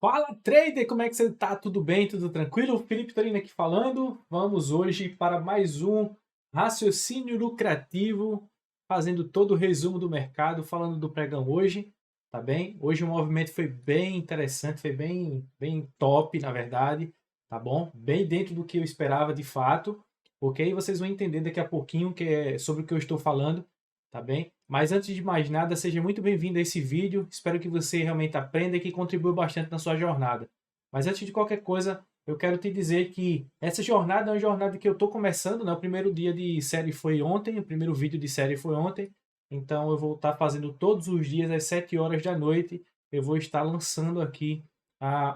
Fala, trader! Como é que você tá? Tudo bem? Tudo tranquilo? Felipe Torino aqui falando. Vamos hoje para mais um raciocínio lucrativo, fazendo todo o resumo do mercado, falando do pregão hoje, tá bem? Hoje o movimento foi bem interessante, foi bem top, na verdade, tá bom? Bem dentro do que eu esperava de fato, ok? Vocês vão entender daqui a pouquinho sobre o que eu estou falando, tá bem? Mas antes de mais nada, seja muito bem-vindo a esse vídeo. Espero que você realmente aprenda e que contribua bastante na sua jornada. Mas antes de qualquer coisa, eu quero te dizer que essa jornada é uma jornada que eu estou começando, né? O primeiro dia de série foi ontem, o primeiro vídeo de série foi ontem. Então eu vou estar fazendo todos os dias às 7 horas da noite. Eu vou estar lançando aqui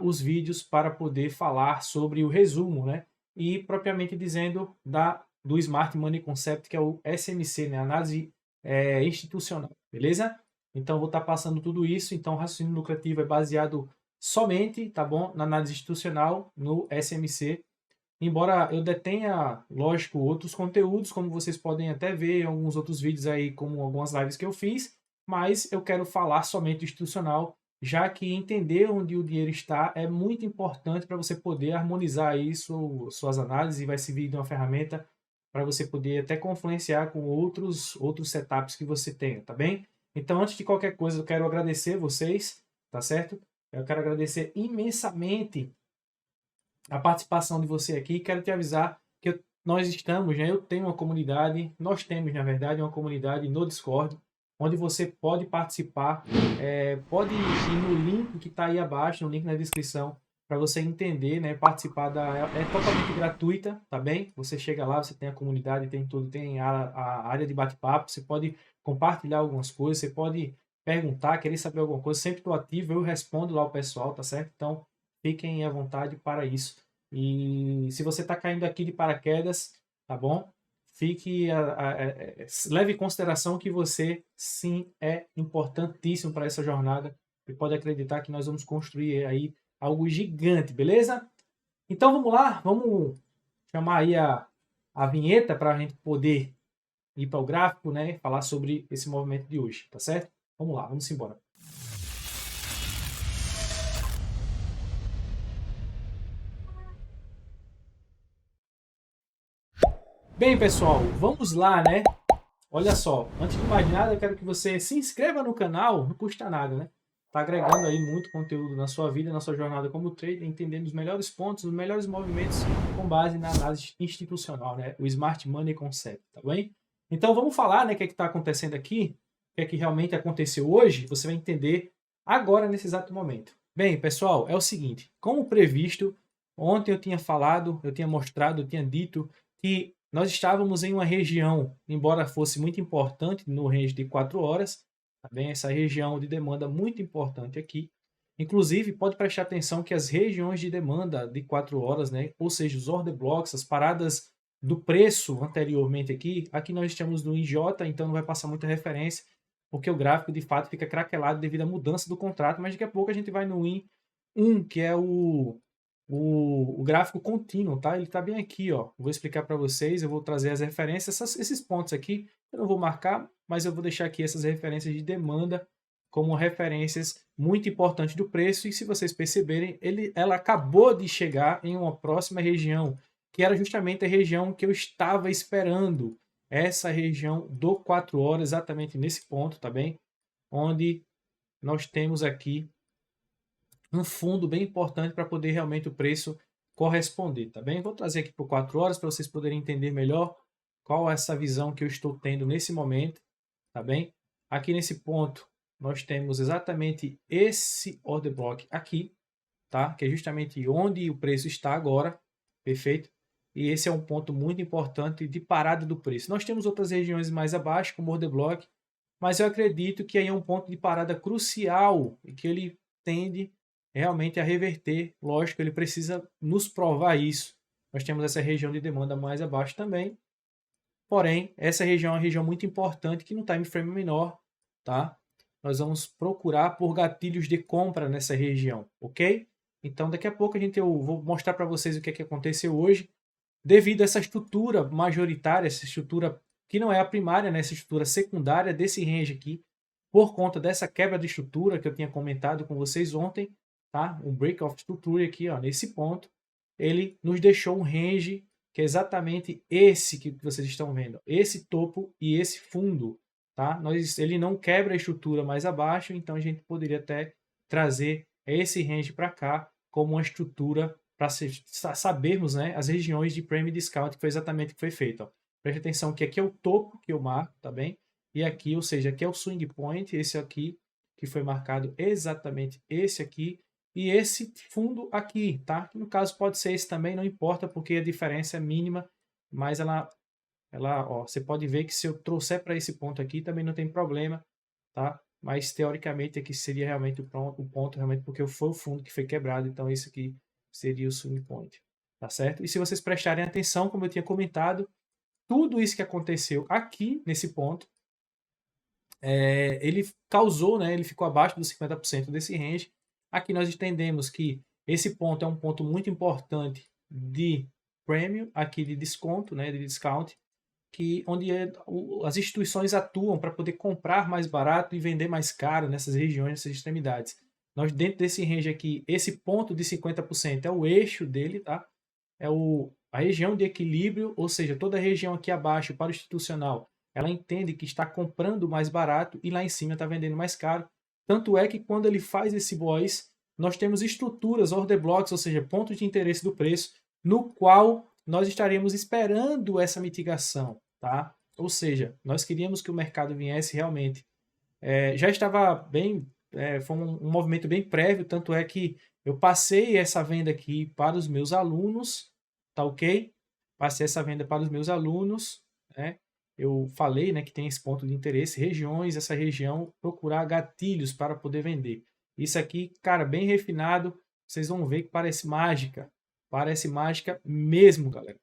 os vídeos para poder falar sobre o resumo, né? E propriamente dizendo do Smart Money Concept, que é o SMC, né? Análise institucional, beleza? Então, vou estar passando tudo isso. Então, o raciocínio lucrativo é baseado somente, tá bom, na análise institucional, no SMC. Embora eu detenha, lógico, outros conteúdos, como vocês podem até ver em alguns outros vídeos aí, como algumas lives que eu fiz, mas eu quero falar somente institucional, já que entender onde o dinheiro está é muito importante para você poder harmonizar isso, suas análises, e vai servir de uma ferramenta para você poder até confluenciar com outros setups que você tenha, tá bem? Então, antes de qualquer coisa, eu quero agradecer vocês, tá certo? Eu quero agradecer imensamente a participação de você aqui. Quero te avisar que nós estamos, né? Eu tenho uma comunidade, nós temos, na verdade, uma comunidade no Discord, onde você pode participar, pode ir no link que está aí abaixo, no link na descrição, para você entender, né? Participar é totalmente gratuita, tá bem? Você chega lá, você tem a comunidade, tem tudo, tem a área de bate-papo, você pode compartilhar algumas coisas, você pode perguntar, querer saber alguma coisa, sempre estou ativo, eu respondo lá o pessoal, tá certo? Então, fiquem à vontade para isso. E se você está caindo aqui de paraquedas, tá bom? Leve em consideração que você sim é importantíssimo para essa jornada e pode acreditar que nós vamos construir aí algo gigante, beleza? Então vamos lá, vamos chamar aí a vinheta para a gente poder ir para o gráfico, né? Falar sobre esse movimento de hoje, tá certo? Vamos lá, vamos embora. Bem, pessoal, vamos lá, né? Olha só, antes de mais nada, eu quero que você se inscreva no canal, não custa nada, né? Tá agregando aí muito conteúdo na sua vida, na sua jornada como trader, entendendo os melhores pontos, os melhores movimentos com base na análise institucional, né? O Smart Money Concept, tá bem? Então vamos falar, né, o que é que está acontecendo aqui, o que é que realmente aconteceu hoje, você vai entender agora nesse exato momento. Bem, pessoal, é o seguinte, como previsto, ontem eu tinha falado, eu tinha mostrado, eu tinha dito que nós estávamos em uma região, embora fosse muito importante, no range de 4 horas, tá bem? Essa região de demanda muito importante aqui. Inclusive, pode prestar atenção que as regiões de demanda de 4 horas, né? Ou seja, os order blocks, as paradas do preço anteriormente aqui nós estamos no IJ, então não vai passar muita referência, porque o gráfico de fato fica craquelado devido à mudança do contrato, mas daqui a pouco a gente vai no IN 1, que é o gráfico contínuo, tá? Ele está bem aqui, ó. Vou explicar para vocês, eu vou trazer as referências, esses pontos aqui, eu não vou marcar, mas eu vou deixar aqui essas referências de demanda como referências muito importantes do preço, e se vocês perceberem, ela acabou de chegar em uma próxima região, que era justamente a região que eu estava esperando, essa região do 4 horas, exatamente nesse ponto, tá bem? Onde nós temos aqui um fundo bem importante para poder realmente o preço corresponder, tá bem? Vou trazer aqui por 4 horas para vocês poderem entender melhor qual é essa visão que eu estou tendo nesse momento, tá bem? Aqui nesse ponto, nós temos exatamente esse order block aqui, tá? Que é justamente onde o preço está agora, perfeito? E esse é um ponto muito importante de parada do preço. Nós temos outras regiões mais abaixo, como order block, mas eu acredito que aí é um ponto de parada crucial e que ele tende realmente a reverter. Lógico, ele precisa nos provar isso. Nós temos essa região de demanda mais abaixo também, porém, essa região é uma região muito importante que no time frame menor, tá? Nós vamos procurar por gatilhos de compra nessa região, ok? Então, daqui a pouco eu vou mostrar para vocês o que é que aconteceu hoje, devido a essa estrutura majoritária, essa estrutura que não é a primária, né? Essa estrutura secundária desse range aqui, por conta dessa quebra de estrutura que eu tinha comentado com vocês ontem, tá? Um break of structure aqui, ó, nesse ponto, ele nos deixou um range que é exatamente esse que vocês estão vendo, esse topo e esse fundo, tá? Ele não quebra a estrutura mais abaixo, então a gente poderia até trazer esse range para cá como uma estrutura para sabermos, né, as regiões de Premium Discount, que foi exatamente o que foi feito. Ó. Preste atenção que aqui é o topo que eu marco, tá bem? E aqui, ou seja, aqui é o swing point, esse aqui que foi marcado exatamente esse aqui, e esse fundo aqui, tá? Que no caso pode ser esse também, não importa, porque a diferença é mínima, mas ó, você pode ver que se eu trouxer para esse ponto aqui, também não tem problema, tá? Mas teoricamente aqui seria realmente o ponto, realmente, porque foi o fundo que foi quebrado, então isso aqui seria o swing point, tá certo? E se vocês prestarem atenção, como eu tinha comentado, tudo isso que aconteceu aqui nesse ponto, ele causou, né, ele ficou abaixo dos 50% desse range. Aqui nós entendemos que esse ponto é um ponto muito importante de premium, aqui de desconto, né, de discount, onde as instituições atuam para poder comprar mais barato e vender mais caro nessas regiões, nessas extremidades. Nós, dentro desse range aqui, esse ponto de 50% é o eixo dele, tá? É a região de equilíbrio, ou seja, toda a região aqui abaixo para o institucional, ela entende que está comprando mais barato e lá em cima está vendendo mais caro. Tanto é que quando ele faz esse boys, nós temos estruturas, order blocks, ou seja, pontos de interesse do preço, no qual nós estaríamos esperando essa mitigação, tá? Ou seja, nós queríamos que o mercado viesse realmente. Já estava bem, foi um movimento bem prévio, tanto é que eu passei essa venda aqui para os meus alunos, tá ok? Passei essa venda para os meus alunos, né? Eu falei, né, que tem esse ponto de interesse, regiões, essa região, procurar gatilhos para poder vender. Isso aqui, cara, bem refinado, vocês vão ver que parece mágica mesmo, galera.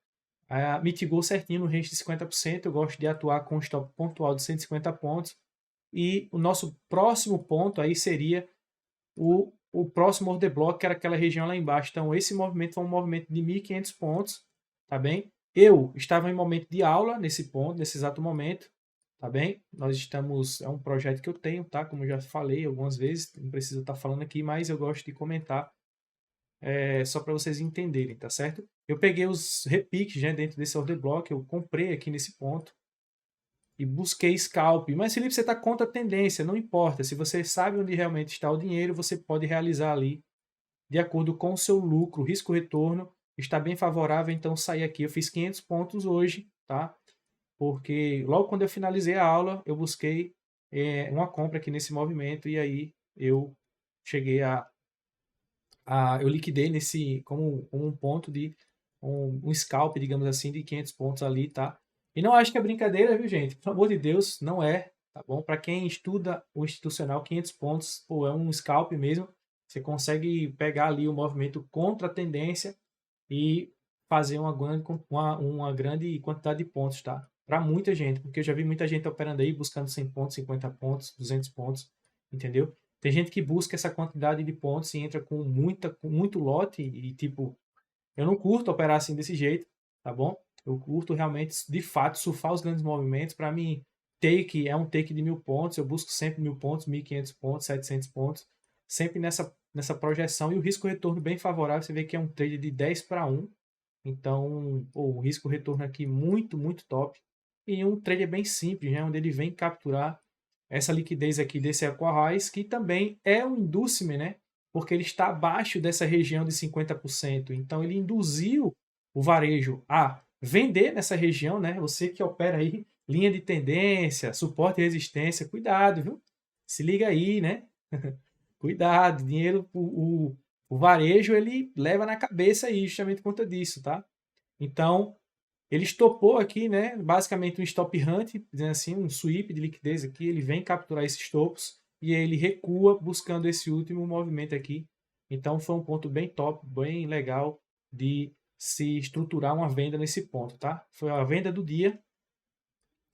Mitigou certinho no range de 50%, eu gosto de atuar com um stop pontual de 150 pontos, e o nosso próximo ponto aí seria o próximo order block, que era aquela região lá embaixo. Então, esse movimento foi um movimento de 1.500 pontos, tá bem? Eu estava em momento de aula nesse ponto, nesse exato momento, tá bem? Nós estamos, é um projeto que eu tenho, tá? Como eu já falei algumas vezes, não preciso estar falando aqui, mas eu gosto de comentar, só para vocês entenderem, tá certo? Eu peguei os repiques, né, dentro desse order block, eu comprei aqui nesse ponto, e busquei scalp. Mas, Felipe, você está contra a tendência, não importa. Se você sabe onde realmente está o dinheiro, você pode realizar ali de acordo com o seu lucro, risco-retorno, está bem favorável, então sair aqui. Eu fiz 500 pontos hoje, tá? Porque logo quando eu finalizei a aula, eu busquei uma compra aqui nesse movimento e aí eu cheguei eu liquidei nesse como um ponto de um scalp, digamos assim, de 500 pontos ali, tá? E não acho que é brincadeira, viu, gente? Pelo amor de Deus, não é, tá bom? Para quem estuda o institucional, 500 pontos, pô, é um scalp mesmo. Você consegue pegar ali o movimento contra a tendência e fazer uma grande quantidade de pontos, tá? Para muita gente, porque eu já vi muita gente operando aí buscando 100 pontos, 50 pontos, 200 pontos, entendeu? Tem gente que busca essa quantidade de pontos e entra com muito lote e tipo, eu não curto operar assim desse jeito, tá bom? Eu curto realmente, de fato, surfar os grandes movimentos. Para mim, take é um take de 1.000 pontos. Eu busco sempre 1.000 pontos, 1.500 pontos, 700 pontos. Sempre nessa projeção. E o risco-retorno bem favorável. Você vê que é um trade de 10 para 1. Então, o risco-retorno aqui muito, muito top. E um trade bem simples, né? Onde ele vem capturar essa liquidez aqui desse Aquarrise, que também é um inducement, né? Porque ele está abaixo dessa região de 50%. Então, ele induziu o varejo a vender nessa região, né? Você que opera aí, linha de tendência, suporte e resistência, cuidado, viu? Se liga aí, né? Cuidado, dinheiro, o varejo, ele leva na cabeça aí, justamente por conta disso, tá? Então, ele estopou aqui, né? Basicamente um stop hunt, dizendo assim, um sweep de liquidez aqui. Ele vem capturar esses topos e aí ele recua buscando esse último movimento aqui. Então foi um ponto bem top, bem legal de se estruturar uma venda nesse ponto, tá? Foi a venda do dia.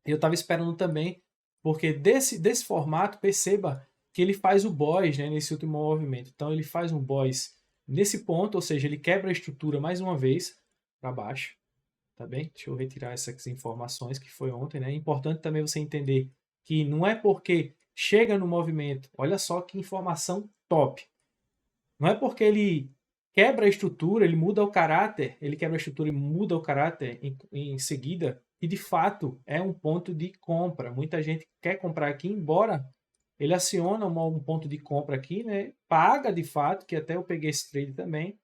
Eu estava esperando também, porque desse formato, perceba que ele faz o boys, né, nesse último movimento. Então ele faz um boys nesse ponto, ou seja, ele quebra a estrutura mais uma vez para baixo. Tá bem? Deixa eu retirar essas informações que foi ontem, né? É importante também você entender que não é porque chega no movimento, olha só que informação top. Não é porque ele quebra a estrutura, ele muda o caráter, ele quebra a estrutura e muda o caráter em seguida, e de fato é um ponto de compra. Muita gente quer comprar aqui, embora ele aciona um ponto de compra aqui, né? Paga de fato, que até eu peguei esse trade também,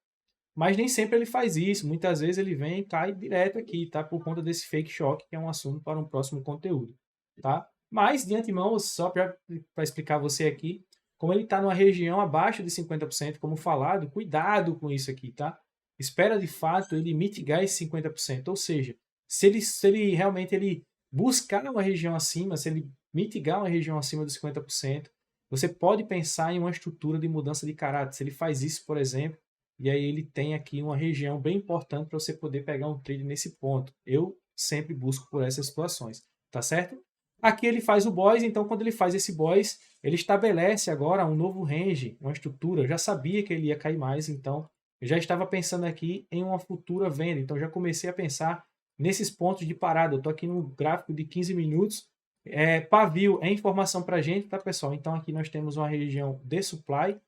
mas nem sempre ele faz isso. Muitas vezes ele vem e cai direto aqui, tá? Por conta desse fake shock, que é um assunto para um próximo conteúdo, tá? Mas, de antemão, só para explicar você aqui, como ele está numa região abaixo de 50%, como falado, cuidado com isso aqui, tá? Espera, de fato, ele mitigar esse 50%. Ou seja, se ele realmente ele buscar uma região acima, se ele mitigar uma região acima dos 50%, você pode pensar em uma estrutura de mudança de caráter. Se ele faz isso, por exemplo, e aí ele tem aqui uma região bem importante para você poder pegar um trade nesse ponto. Eu sempre busco por essas situações, tá certo? Aqui ele faz o boys, então quando ele faz esse boys, ele estabelece agora um novo range, uma estrutura. Eu já sabia que ele ia cair mais, então eu já estava pensando aqui em uma futura venda. Então já comecei a pensar nesses pontos de parada. Eu estou aqui no gráfico de 15 minutos. Pavio é informação para a gente, tá pessoal? Então aqui nós temos uma região de supply.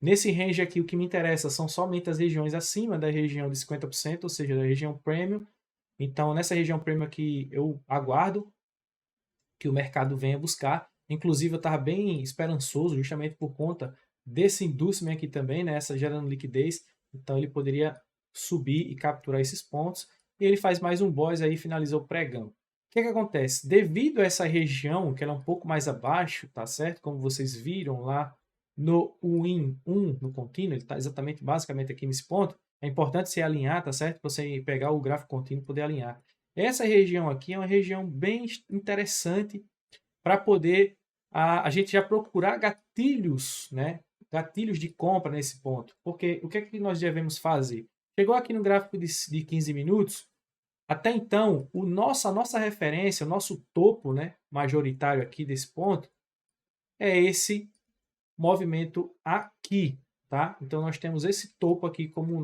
Nesse range aqui, o que me interessa são somente as regiões acima da região de 50%, ou seja, da região premium. Então, nessa região premium aqui, eu aguardo que o mercado venha buscar. Inclusive, eu estava bem esperançoso, justamente por conta desse inducement aqui também, né? Essa gerando liquidez. Então, ele poderia subir e capturar esses pontos. E ele faz mais um boys aí e finalizou o pregão. O que que acontece? Devido a essa região, que ela é um pouco mais abaixo, tá certo? Como vocês viram lá no Win 1, no contínuo, ele está exatamente, basicamente aqui nesse ponto. É importante você alinhar, tá certo? Para você pegar o gráfico contínuo e poder alinhar. Essa região aqui é uma região bem interessante para poder a gente já procurar gatilhos, né? Gatilhos de compra nesse ponto. Porque o que é que nós devemos fazer? Chegou aqui no gráfico de 15 minutos, até então, a nossa referência, o nosso topo, né, majoritário aqui desse ponto, é esse movimento aqui, tá? Então nós temos esse topo aqui como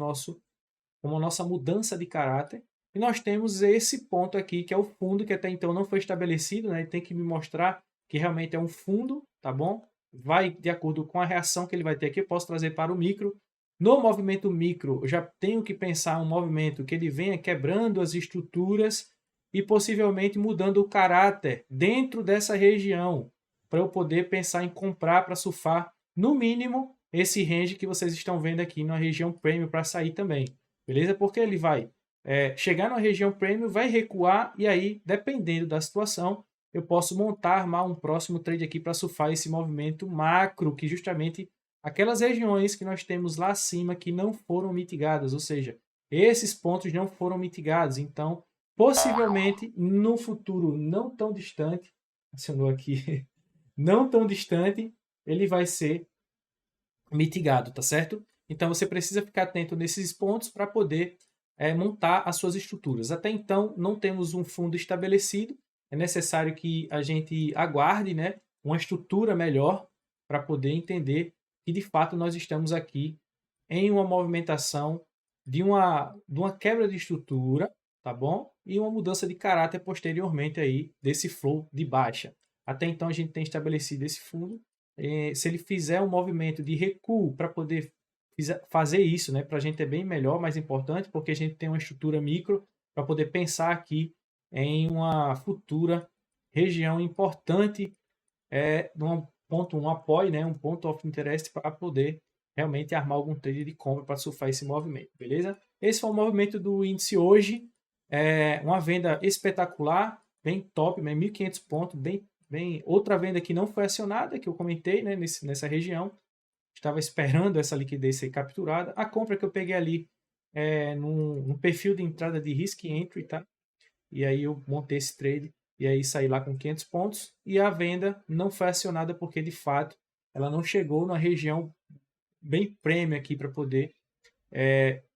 como a nossa mudança de caráter, e nós temos esse ponto aqui que é o fundo que até então não foi estabelecido, né? Ele tem que me mostrar que realmente é um fundo, tá bom? Vai de acordo com a reação que ele vai ter aqui, eu posso trazer para o micro. No movimento micro, eu já tenho que pensar um movimento que ele venha quebrando as estruturas e possivelmente mudando o caráter dentro dessa região, para eu poder pensar em comprar para surfar, no mínimo, esse range que vocês estão vendo aqui na região premium para sair também. Beleza? Porque ele vai chegar na região premium, vai recuar e aí, dependendo da situação, eu posso montar, armar um próximo trade aqui para surfar esse movimento macro, que justamente aquelas regiões que nós temos lá acima que não foram mitigadas, ou seja, esses pontos não foram mitigados. Então, possivelmente, no futuro não tão distante, acionou aqui, não tão distante, ele vai ser mitigado, tá certo? Então você precisa ficar atento nesses pontos para poder montar as suas estruturas. Até então não temos um fundo estabelecido, é necessário que a gente aguarde, né, uma estrutura melhor para poder entender que de fato nós estamos aqui em uma movimentação de uma quebra de estrutura, tá bom? E uma mudança de caráter posteriormente aí desse flow de baixa. Até então a gente tem estabelecido esse fundo. Se ele fizer um movimento de recuo para poder fazer isso, né, para a gente é bem melhor, mais importante, porque a gente tem uma estrutura micro para poder pensar aqui em uma futura região importante, um apoio, né, um ponto of interest para poder realmente armar algum trade de compra para surfar esse movimento, beleza? Esse foi o movimento do índice hoje, uma venda espetacular, bem top, 1.500 pontos, bem. Outra venda que não foi acionada, que eu comentei, né, nessa região, estava esperando essa liquidez ser capturada. A compra que eu peguei ali no perfil de entrada de risk entry, tá? E aí eu montei esse trade e aí saí lá com 500 pontos. E a venda não foi acionada porque, de fato, ela não chegou na região bem premium aqui para poder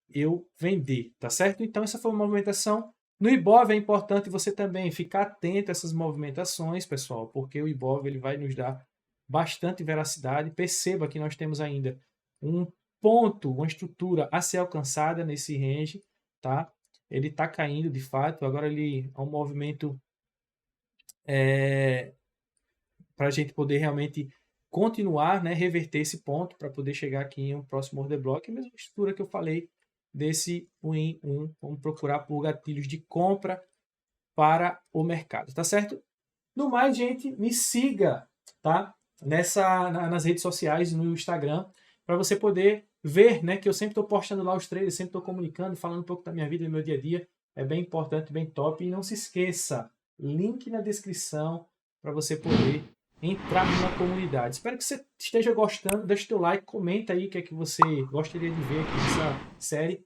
eu vender, tá certo? Então essa foi uma movimentação. No Ibov é importante você também ficar atento a essas movimentações, pessoal, porque o Ibov ele vai nos dar bastante veracidade. Perceba que nós temos ainda um ponto, uma estrutura a ser alcançada nesse range, tá? Ele está caindo de fato, agora ele é um movimento para a gente poder realmente continuar, né, reverter esse ponto para poder chegar aqui em um próximo order block, a mesma estrutura que eu falei desse 1 em 1. Vamos procurar por gatilhos de compra para o mercado, tá certo? No mais, gente, me siga, tá? Nas redes sociais, no Instagram, para você poder ver, né, que eu sempre estou postando lá os traders, sempre estou comunicando, falando um pouco da minha vida, do meu dia a dia. É bem importante, bem top. E não se esqueça, link na descrição para você poder entrar numa comunidade. Espero que você esteja gostando. Deixa o teu like, comenta aí o que é que você gostaria de ver aqui nessa série.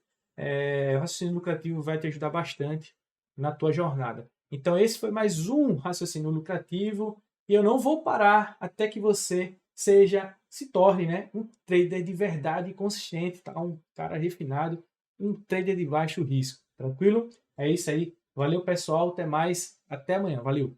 O raciocínio lucrativo vai te ajudar bastante na tua jornada. Então esse foi mais um raciocínio lucrativo e eu não vou parar até que você se torne, né, um trader de verdade consistente, tá? Um cara refinado, um trader de baixo risco. Tranquilo? É isso aí. Valeu, pessoal. Até mais. Até amanhã. Valeu.